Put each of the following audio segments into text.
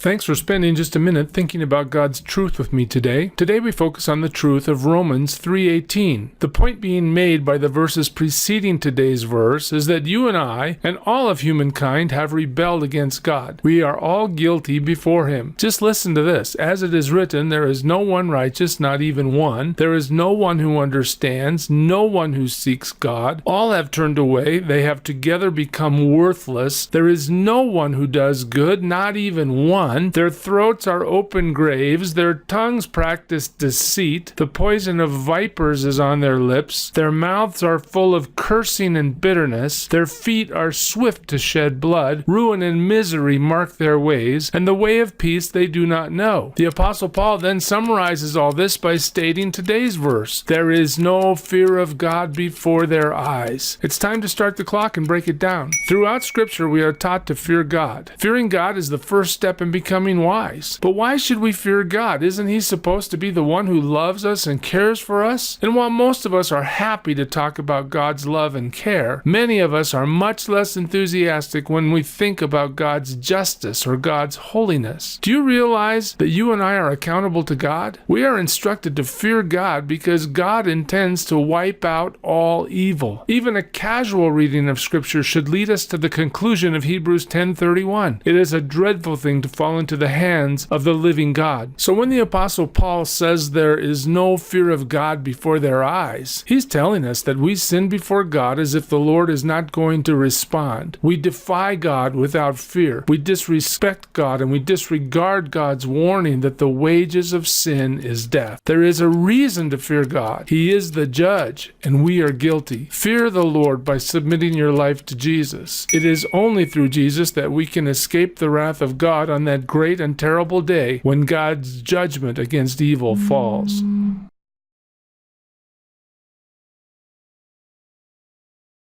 Thanks for spending just a minute thinking about God's truth with me today. Today we focus on the truth of Romans 3:18. The point being made by the verses preceding today's verse is that you and I and all of humankind have rebelled against God. We are all guilty before Him. Just listen to this. As it is written, there is no one righteous, not even one. There is no one who understands, no one who seeks God. All have turned away. They have together become worthless. There is no one who does good, not even one. Their throats are open graves, their tongues practice deceit, the poison of vipers is on their lips, their mouths are full of cursing and bitterness, their feet are swift to shed blood, ruin and misery mark their ways, and the way of peace they do not know. The Apostle Paul then summarizes all this by stating today's verse, there is no fear of God before their eyes. It's time to start the clock and break it down. Throughout Scripture we are taught to fear God. Fearing God is the first step in becoming wise. But why should we fear God? Isn't He supposed to be the one who loves us and cares for us? And while most of us are happy to talk about God's love and care, many of us are much less enthusiastic when we think about God's justice or God's holiness. Do you realize that you and I are accountable to God? We are instructed to fear God because God intends to wipe out all evil. Even a casual reading of Scripture should lead us to the conclusion of Hebrews 10:31. It is a dreadful thing to fall into the hands of the living God. So when the Apostle Paul says there is no fear of God before their eyes, he's telling us that we sin before God as if the Lord is not going to respond. We defy God without fear. We disrespect God and we disregard God's warning that the wages of sin is death. There is a reason to fear God. He is the judge and we are guilty. Fear the Lord by submitting your life to Jesus. It is only through Jesus that we can escape the wrath of God on that great and terrible day when God's judgment against evil falls.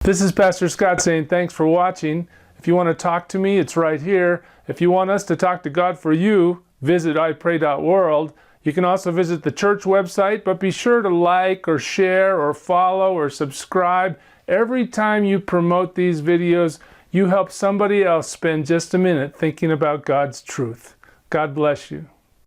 This is Pastor Scott saying thanks for watching. If you want to talk to me, it's right here. If you want us to talk to God for you, visit ipray.world. You can also visit the church website, but be sure to like or share or follow or subscribe. Every time you promote these videos, you help somebody else spend just a minute thinking about God's truth. God bless you.